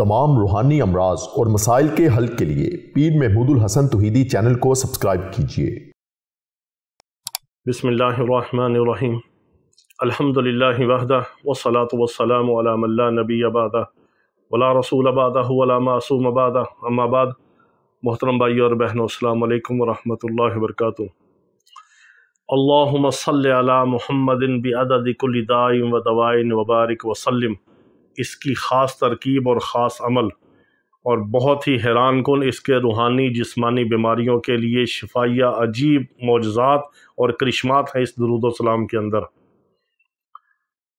तमाम रूहानी अमराज और मसाइल के हल के लिए पीर महमूद उल हसन तौहीदी चैनल को सब्सक्राइब कीजिए। बिस्मिल्लाहिर्रहमानिर्रहीम। अल्हम्दुलिल्लाहि वहदह वस्सलातु वस्सलामु अला मन ला नबिय्य बअदह वला रसूल बअदहु वला मासूम बअदह अम्मा बाद। मोहतरम भाइयों और बहनों, अस्सलामु अलैकुम वरहमतुल्लाहि वबरकातुहू। अल्लाहुम्मा सल्लि अला मुहम्मदिन बिअददि कुल्लि दाइन व दवाइन व बारिक वसल्लिम। इसकी ख़ास तरकीब और ख़ास अमल और बहुत ही हैरान कुन इसके रूहानी जिस्मानी बीमारियों के लिए शिफाया अजीब मौजज़ात और करिश्मात हैं इस दुरूद व सलाम के अंदर।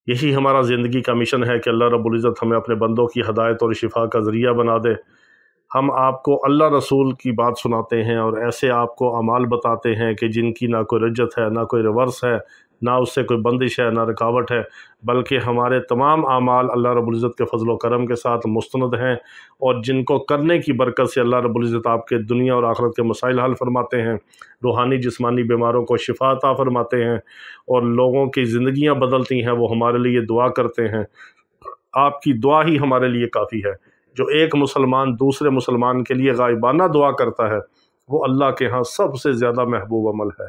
यही हमारा ज़िंदगी का मिशन है कि अल्लाह रब्बुल इज़्ज़त हमें अपने बंदों की हदायत और शिफा का ज़रिया बना दे। हम आपको अल्लाह रसूल की बात सुनाते हैं और ऐसे आपको अमाल बताते हैं कि जिनकी ना कोई रज्जत है, ना कोई रिवर्स है, ना उससे कोई बंदिश है, ना रुकावट है, बल्कि हमारे तमाम आमाल अल्लाह रब्बुल इज़्ज़त के फजल व करम के साथ मुस्तनद हैं और जिनको करने की बरकत से अल्लाह रब्बुल इज़्ज़त आपके दुनिया और आखिरत के मसाइल हल फरमाते हैं, रूहानी जिस्मानी बीमारों को शिफा अता फरमाते हैं और लोगों की ज़िंदगियाँ बदलती हैं। वो हमारे लिए दुआ करते हैं। आपकी दुआ ही हमारे लिए काफ़ी है। जो एक मुसलमान दूसरे मुसलमान के लिए गायबाना दुआ करता है, वो अल्लाह के यहाँ सबसे ज़्यादा महबूब अमल है।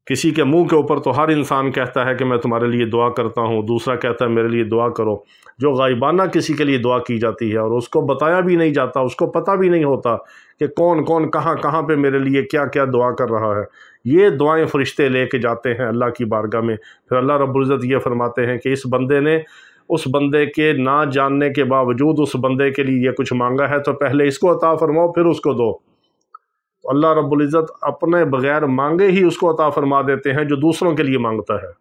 किसी के मुंह के ऊपर तो हर इंसान कहता है कि मैं तुम्हारे लिए दुआ करता हूँ, दूसरा कहता है मेरे लिए दुआ करो। जो गायबाना किसी के लिए दुआ की जाती है और उसको बताया भी नहीं जाता, उसको पता भी नहीं होता कि कौन कौन कहाँ कहाँ पे मेरे लिए क्या क्या दुआ कर रहा है। ये दुआएं फरिश्ते लेके जाते हैं अल्लाह की बारगाह में। फिर अल्लाह रब्बुल इज़्ज़त ये फरमाते हैं कि इस बंदे ने उस बंदे के ना जानने के बावजूद उस बंदे के लिए ये कुछ मांगा है, तो पहले इसको अता फरमाओ फिर उसको दो। अल्लाह रब्बुल इज़्ज़त अपने बगैर मांगे ही उसको अता फरमा देते हैं जो दूसरों के लिए मांगता है।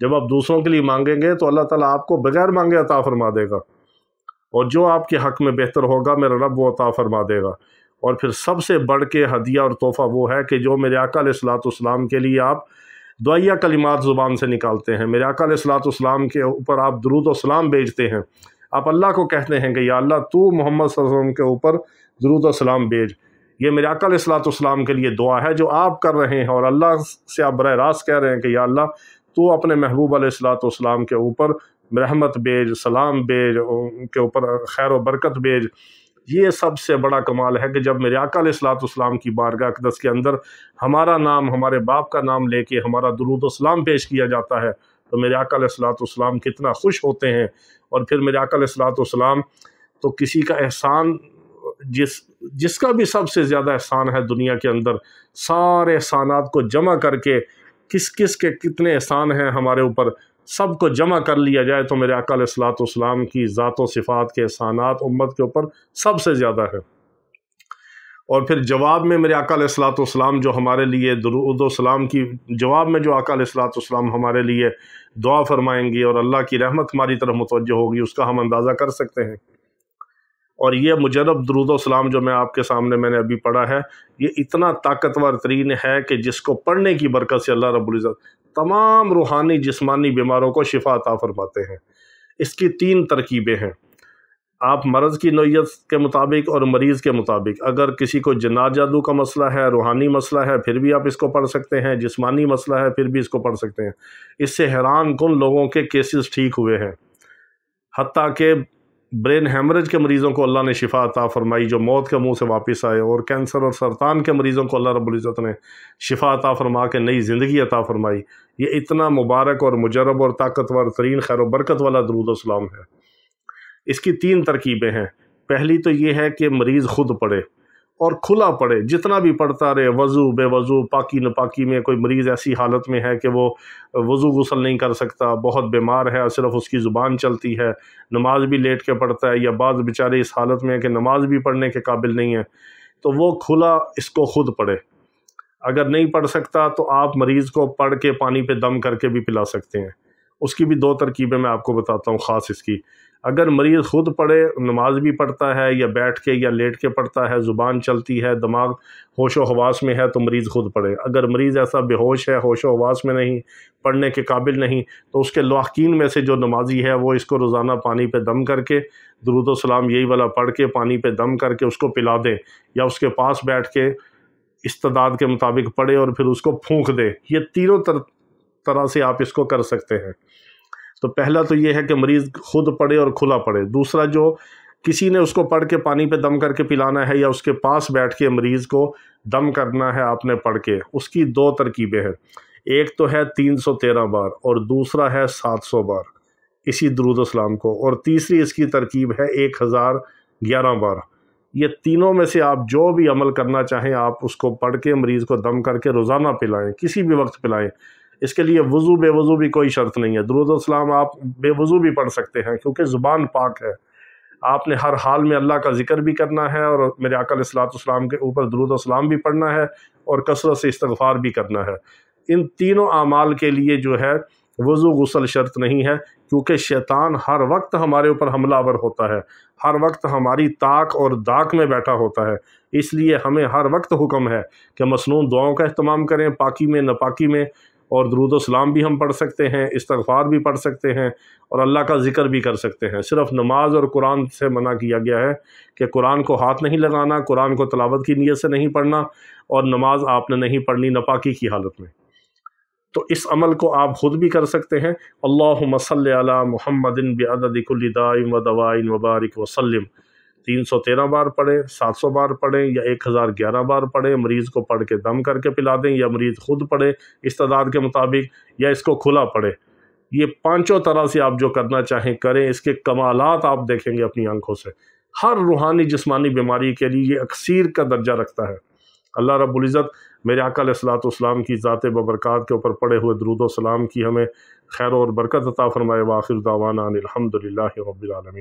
जब आप दूसरों के लिए मांगेंगे तो अल्लाह ताला आपको बगैर मांगे अता फरमा देगा और जो आपके हक़ में बेहतर होगा मेरा रब वो अता फरमा देगा। और फिर सबसे बढ़ के हदिया और तोहफ़ा वो है कि जो मेरे आका अलैहिस्सलाम के लिए आप दुआया कलिमात ज़ुबान से निकालते हैं, मेरे आका अलैहिस्सलाम के ऊपर आप दुरूद व सलाम भेजते हैं। आप अल्लाह को कहते हैं कि या अल्लाह तू मोहम्मद सल्लल्लाहु अलैहि वसल्लम के ऊपर दुरूद व सलाम भेज। ये मेरे आका अलैहिस्सलाम के लिए दुआ है जो आप कर रहे हैं और अल्लाह से आप बराह रास्त कह रहे हैं कि या अल्लाह तू अपने महबूब अलैहिस्सलाम के ऊपर रहमत भेज, सलाम भेज, उनके ऊपर खैर व बरकत भेज। ये सबसे बड़ा कमाल है कि जब मेरे आका अलैहिस्सलाम की बारगाह अक़दस के अंदर हमारा नाम, हमारे बाप का नाम लेके हमारा दुरूद व सलाम पेश किया जाता है तो मेरे आका अलैहिस्सलाम कितना खुश होते हैं। और फिर मेरे आका अलैहिस्सलाम तो किसी का एहसान जिसका भी सबसे ज़्यादा एहसान है दुनिया के अंदर, सारे एहसानात को जमा करके किस किस के कितने एहसान हैं हमारे ऊपर, सबको जमा कर लिया जाए तो मेरे आका अलैहिस्सलाम की ज़ात व सिफ़ात के एहसानात उम्मत के ऊपर सबसे ज़्यादा है। और फिर जवाब में मेरे आका अलैहिस्सलाम जो हमारे लिए दुरूद व सलाम की जवाब में जो आका अलैहिस्सलाम हमारे लिए दुआ फरमाएंगी और अल्लाह की रहमत हमारी तरफ मुतवज्जह होगी, उसका हम अंदाज़ा कर सकते हैं। और ये मुजर्रब दुरूद व सलाम जो मैं आपके सामने मैंने अभी पढ़ा है, ये इतना ताकतवर तरीन है कि जिसको पढ़ने की बरकत से अल्लाह रब्बुल इज़्ज़त तमाम रूहानी जिस्मानी बीमारों को शिफा अता फरमाते हैं। इसकी 3 तरकीबें हैं। आप मर्ज़ की नौइयत के मुताबिक और मरीज़ के मुताबिक, अगर किसी को जन्नात जादू का मसला है, रूहानी मसला है, फिर भी आप इसको पढ़ सकते हैं, जिस्मानी मसला है फिर भी इसको पढ़ सकते हैं। इससे हैरान कुन लोगों के केसेस ठीक हुए हैं। हत्ता के ब्रेन हेमरेज के मरीज़ों को अल्लाह ने शिफा अता फरमाई जो मौत के मुंह से वापस आए, और कैंसर और सरतान के मरीज़ों को अल्लाह रब्बुल इज़्ज़त ने शिफा अता फरमा के नई ज़िंदगी अता फरमाई। ये इतना मुबारक और मुजर्रब और ताकतवर तरीन खैर व बरकत वाला दुरूद व सलाम है। इसकी 3 तरकीबें हैं। पहली तो ये है कि मरीज़ ख़ुद पढ़े और खुला पढ़े, जितना भी पढ़ता रहे, वज़ू बेवज़ू, पाकी नापाकी में। कोई मरीज़ ऐसी हालत में है कि वो वज़ू गुस्ल नहीं कर सकता, बहुत बीमार है, सिर्फ़ उसकी ज़ुबान चलती है, नमाज भी लेट के पढ़ता है, या बाद बेचारे इस हालत में है कि नमाज भी पढ़ने के काबिल नहीं है, तो वो खुला इसको ख़ुद पढ़े। अगर नहीं पढ़ सकता तो आप मरीज़ को पढ़ के पानी पे दम करके भी पिला सकते हैं। उसकी भी 2 तरकीबें मैं आपको बताता हूँ ख़ास इसकी। अगर मरीज़ ख़ुद पढ़े, नमाज भी पढ़ता है या बैठ के या लेट के पढ़ता है, ज़ुबान चलती है, दिमाग होश व हवास में है, तो मरीज़ ख़ुद पढ़े। अगर मरीज़ ऐसा बेहोश है, होश व हवास में नहीं, पढ़ने के काबिल नहीं, तो उसके लवाकीन में से जो नमाजी है वो इसको रोज़ाना पानी पे दम करके दुरूद व सलाम यही वाला पढ़ के पानी पे दम करके उसको पिला दें, या उसके पास बैठ के इस्तेदाद के मुताबिक पढ़े और फिर उसको फूंक दे। ये तीनों तरह से आप इसको कर सकते हैं। تو پہلا تو یہ ہے کہ مریض خود پڑھے اور کھلا پڑھے۔ دوسرا، جو کسی نے اس کو پڑھ کے پانی پہ دم کر کے پلانا ہے یا اس کے پاس بیٹھ کے مریض کو دم کرنا ہے آپ نے پڑھ کے، اس کی 2 ترکیبیں ہیں۔ ایک تو ہے 313 بار اور دوسرا ہے 700 بار اسی درود السلام کو، اور تیسری اس کی ترکیب ہے 1011 بار۔ یہ تینوں میں سے آپ جو بھی عمل کرنا چاہیں آپ اس کو پڑھ کے مریض کو دم کر کے روزانہ پلائیں، کسی بھی وقت پلائیں۔ اس کے لیے وضو بے وضو بھی کوئی شرط نہیں ہے، درود السلام آپ بے وضو بھی پڑھ سکتے ہیں کیونکہ زبان پاک ہے۔ آپ نے ہر حال میں اللہ کا ذکر بھی کرنا ہے اور میرے آقا علیہ الصلوۃ والسلام کے اوپر درود السلام بھی پڑھنا ہے اور کثرت سے استغفار بھی کرنا ہے۔ ان تینوں اعمال کے لیے جو ہے وضو غسل شرط نہیں ہے، کیونکہ شیطان ہر وقت ہمارے اوپر حملہ آور ہوتا ہے، ہر وقت ہماری طاق اور داق میں بیٹھا ہوتا ہے۔ اس لیے ہمیں ہر وقت حکم ہے کہ مسنون دعاؤں کا اہتمام کریں، پاکی میں ناپاکی میں، اور درود السلام بھی ہم پڑھ سکتے ہیں، استغفار بھی پڑھ سکتے ہیں اور اللہ کا ذکر بھی کر سکتے ہیں۔ صرف نماز اور قرآن سے منع کیا گیا ہے کہ قرآن کو ہاتھ نہیں لگانا، قرآن کو تلاوت کی نیت سے نہیں پڑھنا، اور نماز آپ نے نہیں پڑھنی ناپاکی کی حالت میں۔ تو اس عمل کو آپ خود بھی کر سکتے ہیں۔ اللہم صلی علی محمد بعدد کل داء و دواء وبارک وسلم، 313 بار پڑھیں، 700 بار پڑھیں یا 1011 بار پڑھیں۔ مریض کو پڑھ کے دم کر کے پلا دیں یا مریض خود پڑھے استعداد کے مطابق، یا اس کو کھلا پڑھے۔ یہ 5 طرح سے آپ جو کرنا چاہیں کریں، اس کے کمالات آپ دیکھیں گے اپنی آنکھوں سے۔ ہر روحانی جسمانی بیماری کے لیے یہ اکسیر کا درجہ رکھتا ہے۔ اللہ رب العزت میرے آقا علیہ الصلوۃ والسلام کی ذات ببرکات کے اوپر پڑھے ہوئے درود و سلام کی ہمیں خیر اور برکت عطا فرمائے۔ وآخر دعوانا ان الحمد للہ رب العالمین۔